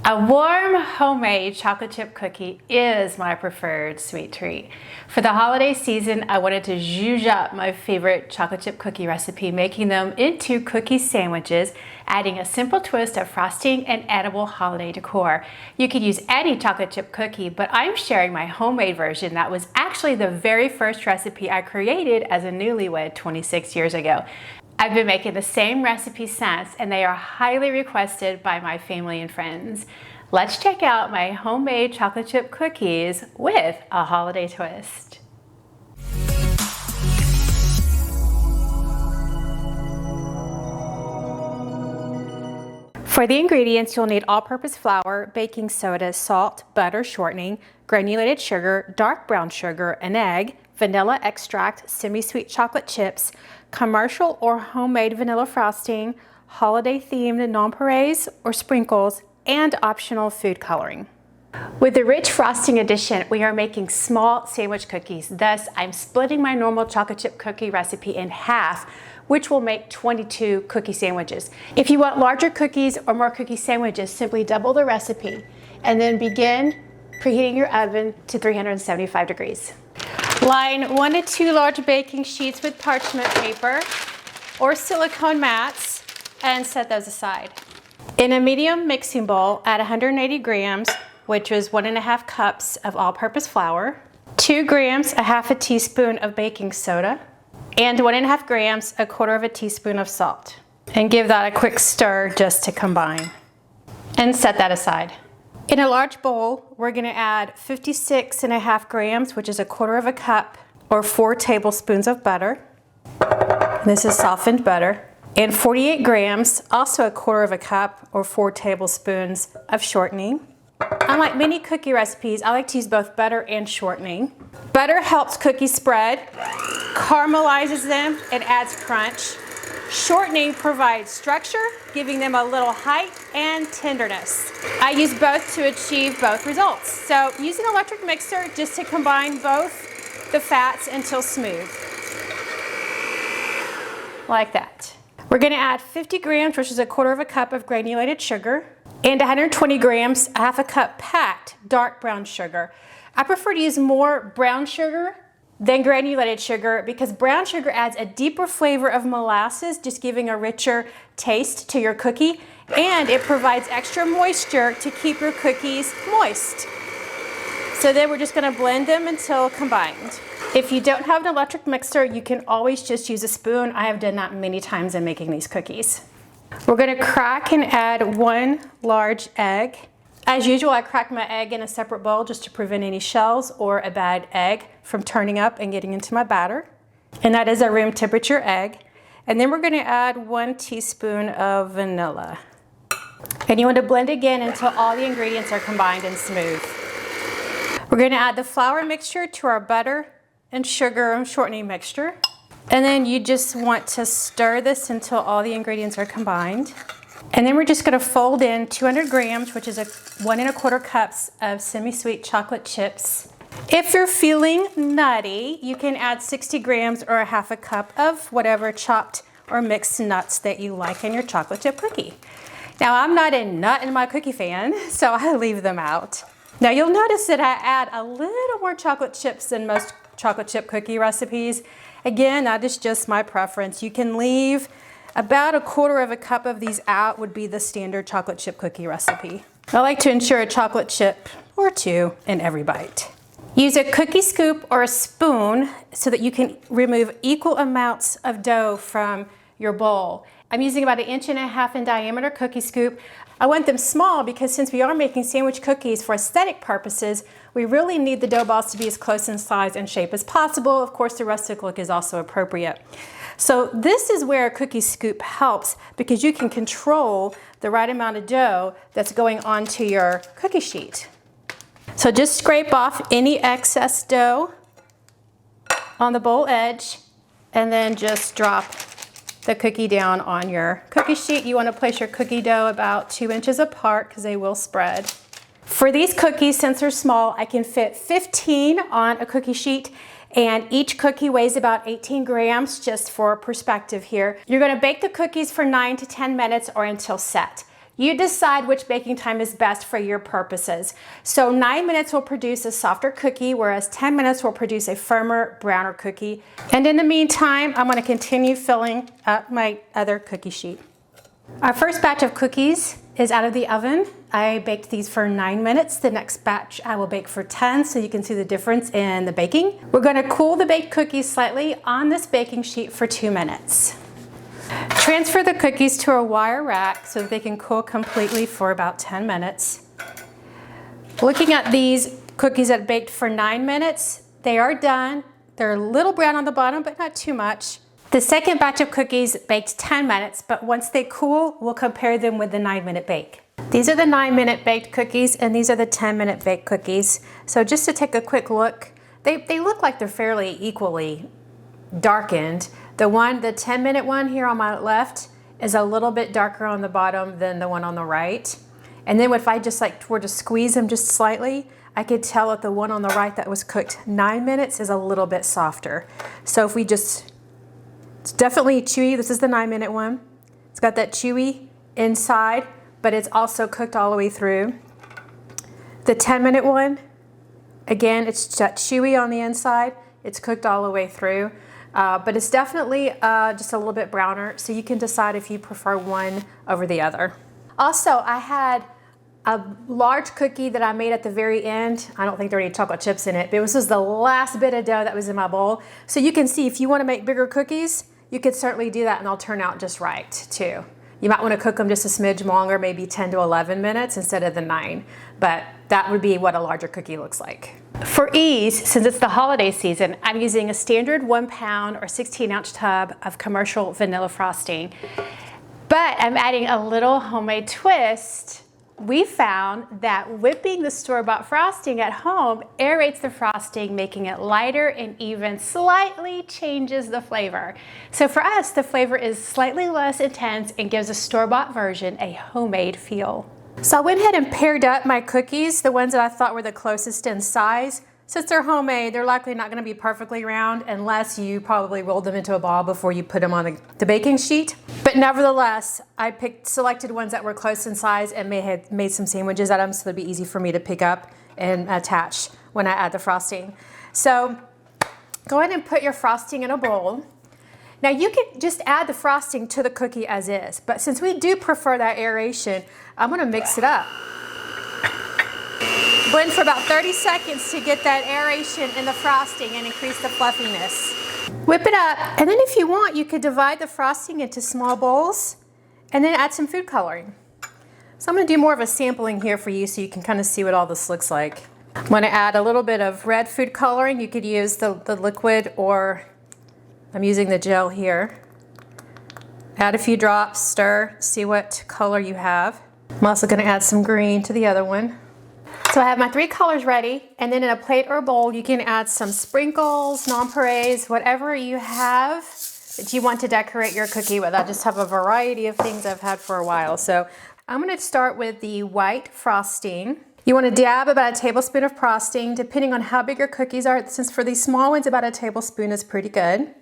A warm homemade chocolate chip cookie is my preferred sweet treat. For the holiday season, I wanted to zhuzh up my favorite chocolate chip cookie recipe, making them into cookie sandwiches, adding a simple twist of frosting and edible holiday decor. You could use any chocolate chip cookie, but I'm sharing my homemade version that was actually the very first recipe I created as a newlywed 26 years ago. I've been making the same recipe since, and they are highly requested by my family and friends. Let's check out my homemade chocolate chip cookies with a holiday twist. For the ingredients, you'll need all-purpose flour, baking soda, salt, butter, shortening, granulated sugar, dark brown sugar, an egg, vanilla extract, semi-sweet chocolate chips, commercial or homemade vanilla frosting, holiday-themed nonpareils or sprinkles, and optional food coloring. With the rich frosting addition, we are making small sandwich cookies. Thus, I'm splitting my normal chocolate chip cookie recipe in half, which will make 22 cookie sandwiches. If you want larger cookies or more cookie sandwiches, simply double the recipe and then begin preheating your oven to 375 degrees. Line 1 to 2 large baking sheets with parchment paper or silicone mats and set those aside. In a medium mixing bowl, add 180 grams, which is 1.5 cups of all-purpose flour, 2 grams, a half a teaspoon of baking soda, and 1.5 grams, a quarter of a teaspoon of salt. And give that a quick stir just to combine. And set that aside. In a large bowl, we're going to add 56.5 grams, which is a quarter of a cup, or 4 tablespoons of butter. This is softened butter. And 48 grams, also a quarter of a cup, or 4 tablespoons of shortening. Unlike many cookie recipes, I like to use both butter and shortening. Butter helps cookies spread, caramelizes them, and adds crunch. Shortening provides structure, giving them a little height and tenderness. I use both to achieve both results. So use an electric mixer just to combine both the fats until smooth. Like that. We're going to add 50 grams, which is a quarter of a cup of granulated sugar, and 120 grams, a half a cup packed dark brown sugar. I prefer to use more brown sugar than granulated sugar because brown sugar adds a deeper flavor of molasses, just giving a richer taste to your cookie, and it provides extra moisture to keep your cookies moist. So then we're just going to blend them until combined. If you don't have an electric mixer, you can always just use a spoon. I have done that many times in making these cookies. We're going to crack and add 1 large egg. As usual, I crack my egg in a separate bowl just to prevent any shells or a bad egg from turning up and getting into my batter. And that is a room temperature egg. And then we're going to add 1 teaspoon of vanilla. And you want to blend again until all the ingredients are combined and smooth. We're going to add the flour mixture to our butter and sugar and shortening mixture. And then you just want to stir this until all the ingredients are combined. And then we're just going to fold in 200 grams, which is 1.25 cups of semi-sweet chocolate chips. If you're feeling nutty, you can add 60 grams or a half a cup of whatever chopped or mixed nuts that you like in your chocolate chip cookie. Now, I'm not a nut in my cookie fan, so I leave them out. Now, you'll notice that I add a little more chocolate chips than most chocolate chip cookie recipes. Again, that is just my preference. You can leave about a quarter of a cup of these out would be the standard chocolate chip cookie recipe. I like to ensure a chocolate chip or 2 in every bite. Use a cookie scoop or a spoon so that you can remove equal amounts of dough from your bowl. I'm using about 1.5 inches in diameter cookie scoop. I want them small because since we are making sandwich cookies for aesthetic purposes, we really need the dough balls to be as close in size and shape as possible. Of course, the rustic look is also appropriate. So this is where a cookie scoop helps because you can control the right amount of dough that's going onto your cookie sheet. So just scrape off any excess dough on the bowl edge and then just drop the cookie down on your cookie sheet. You want to place your cookie dough about 2 inches apart because they will spread. For these cookies, since they're small, I can fit 15 on a cookie sheet, and each cookie weighs about 18 grams, just for perspective here. You're going to bake the cookies for 9 to 10 minutes or until set. You decide which baking time is best for your purposes. So 9 minutes will produce a softer cookie, whereas 10 minutes will produce a firmer, browner cookie. And in the meantime, I'm going to continue filling up my other cookie sheet. Our first batch of cookies is out of the oven. I baked these for 9 minutes. The next batch I will bake for 10, so you can see the difference in the baking. We're going to cool the baked cookies slightly on this baking sheet for 2 minutes. Transfer the cookies to a wire rack so that they can cool completely for about 10 minutes. Looking at these cookies that baked for 9 minutes, they are done. They're a little brown on the bottom, but not too much. The second batch of cookies baked 10 minutes, but once they cool, we'll compare them with the 9-minute bake. These are the 9-minute baked cookies, and these are the 10-minute baked cookies. So just to take a quick look, they look like they're fairly equally darkened. The 10-minute one here on my left is a little bit darker on the bottom than the one on the right. And then if I just were to squeeze them just slightly, I could tell that the one on the right that was cooked 9 minutes is a little bit softer. So if we just, it's definitely chewy. This is the 9-minute one. It's got that chewy inside, but it's also cooked all the way through. The 10-minute one, again, it's chewy on the inside. It's cooked all the way through. But it's definitely just a little bit browner, so you can decide if you prefer one over the other. Also, I had a large cookie that I made at the very end. I don't think there were any chocolate chips in it, but this was the last bit of dough that was in my bowl. So you can see if you want to make bigger cookies, you could certainly do that and they'll turn out just right too. You might want to cook them just a smidge longer, maybe 10 to 11 minutes instead of the 9, but that would be what a larger cookie looks like. For ease, since it's the holiday season, I'm using a standard 1-pound or 16-ounce tub of commercial vanilla frosting, but I'm adding a little homemade twist. We found that whipping the store-bought frosting at home aerates the frosting, making it lighter and even slightly changes the flavor. So for us, the flavor is slightly less intense and gives a store-bought version a homemade feel. So I went ahead and paired up my cookies, the ones that I thought were the closest in size. Since they're homemade, they're likely not going to be perfectly round unless you probably rolled them into a ball before you put them on the baking sheet. But nevertheless, I selected ones that were close in size and had made some sandwiches out of them so it'd be easy for me to pick up and attach when I add the frosting. So go ahead and put your frosting in a bowl. Now you can just add the frosting to the cookie as is, but since we do prefer that aeration, I'm going to mix it up. Blend for about 30 seconds to get that aeration in the frosting and increase the fluffiness. Whip it up, and then if you want, you could divide the frosting into small bowls and then add some food coloring. So I'm going to do more of a sampling here for you so you can kind of see what all this looks like. I'm going to add a little bit of red food coloring. You could use the liquid, or I'm using the gel here. Add a few drops, stir, see what color you have. I'm also going to add some green to the other one. So I have my 3 colors ready, and then in a plate or a bowl you can add some sprinkles, nonpareils, whatever you have that you want to decorate your cookie with. I just have a variety of things I've had for a while. So I'm going to start with the white frosting. You want to dab about a tablespoon of frosting depending on how big your cookies are. Since for these small ones about a tablespoon is pretty good.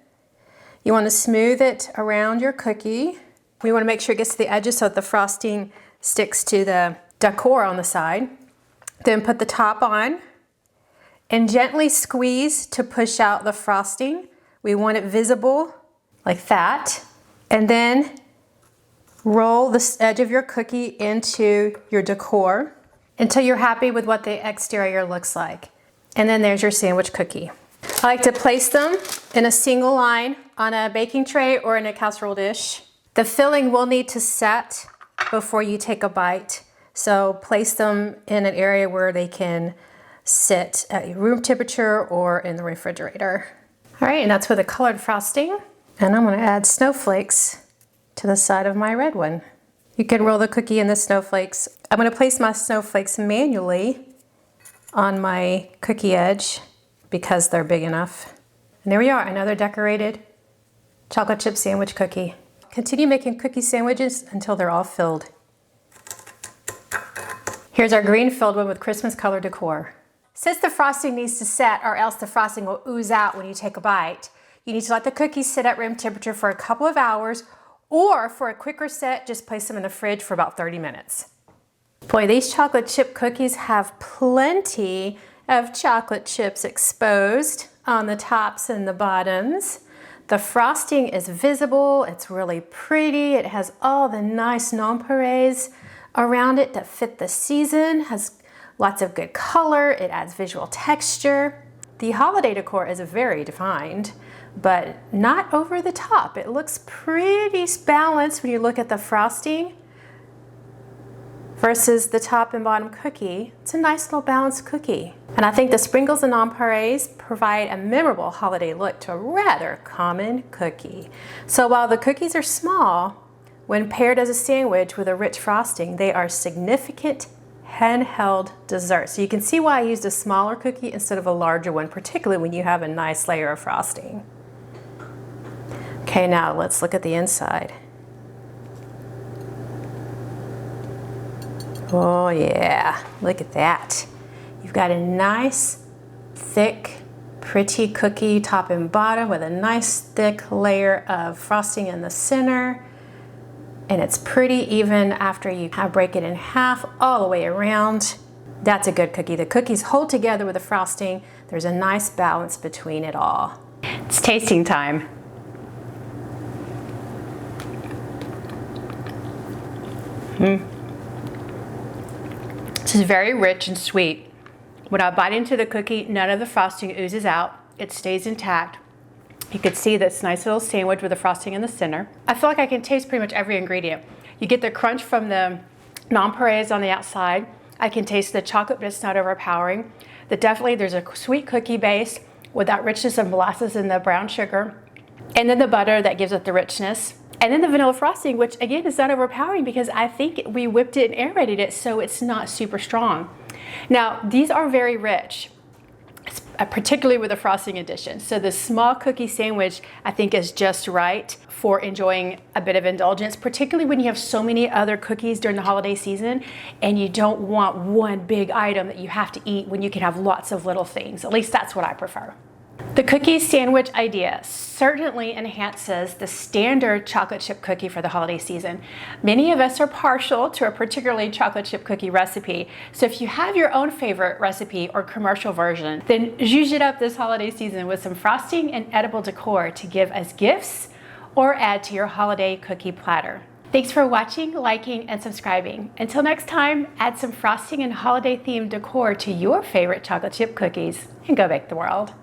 You want to smooth it around your cookie. We want to make sure it gets to the edges so that the frosting sticks to the decor on the side. Then put the top on and gently squeeze to push out the frosting. We want it visible like that. And then roll the edge of your cookie into your decor until you're happy with what the exterior looks like. And then there's your sandwich cookie. I like to place them in a single line on a baking tray or in a casserole dish. The filling will need to set before you take a bite. So place them in an area where they can sit at room temperature or in the refrigerator. All right, and that's with the colored frosting. And I'm going to add snowflakes to the side of my red one. You can roll the cookie in the snowflakes. I'm going to place my snowflakes manually on my cookie edge because they're big enough. And there we are, another decorated chocolate chip sandwich cookie. Continue making cookie sandwiches until they're all filled. Here's our green filled one with Christmas color decor. Since the frosting needs to set or else the frosting will ooze out when you take a bite, you need to let the cookies sit at room temperature for a couple of hours Or for a quicker set, just place them in the fridge for about 30 minutes. Boy, these chocolate chip cookies have plenty of chocolate chips exposed on the tops and the bottoms. The frosting is visible, it's really pretty, it has all the nice nonpareils around it that fit the season, has lots of good color, it adds visual texture. The holiday decor is very defined, but not over the top. It looks pretty balanced when you look at the frosting versus the top and bottom cookie. It's a nice little balanced cookie. And I think the sprinkles and nonpareils provide a memorable holiday look to a rather common cookie. So while the cookies are small, when paired as a sandwich with a rich frosting, they are significant handheld desserts. So you can see why I used a smaller cookie instead of a larger one, particularly when you have a nice layer of frosting. Okay, now let's look at the inside. Oh yeah, look at that. You've got a nice, thick, pretty cookie top and bottom with a nice thick layer of frosting in the center. And it's pretty even after you break it in half all the way around. That's a good cookie. The cookies hold together with the frosting. There's a nice balance between it all. It's tasting time. This is very rich and sweet. When I bite into the cookie, none of the frosting oozes out. It stays intact. You can see this nice little sandwich with the frosting in the center. I feel like I can taste pretty much every ingredient. You get the crunch from the nonpareils on the outside. I can taste the chocolate, but it's not overpowering. There's a sweet cookie base with that richness of molasses and the brown sugar. And then the butter that gives it the richness. And then the vanilla frosting, which again is not overpowering because I think we whipped it and aerated it, so it's not super strong. Now, these are very rich, particularly with the frosting addition. So the small cookie sandwich, I think, is just right for enjoying a bit of indulgence, particularly when you have so many other cookies during the holiday season and you don't want one big item that you have to eat when you can have lots of little things. At least that's what I prefer. The cookie sandwich idea certainly enhances the standard chocolate chip cookie for the holiday season. Many of us are partial to a particularly chocolate chip cookie recipe. So if you have your own favorite recipe or commercial version, then zhuzh it up this holiday season with some frosting and edible decor to give as gifts or add to your holiday cookie platter. Thanks for watching, liking, and subscribing. Until next time, add some frosting and holiday themed decor to your favorite chocolate chip cookies and go bake the world.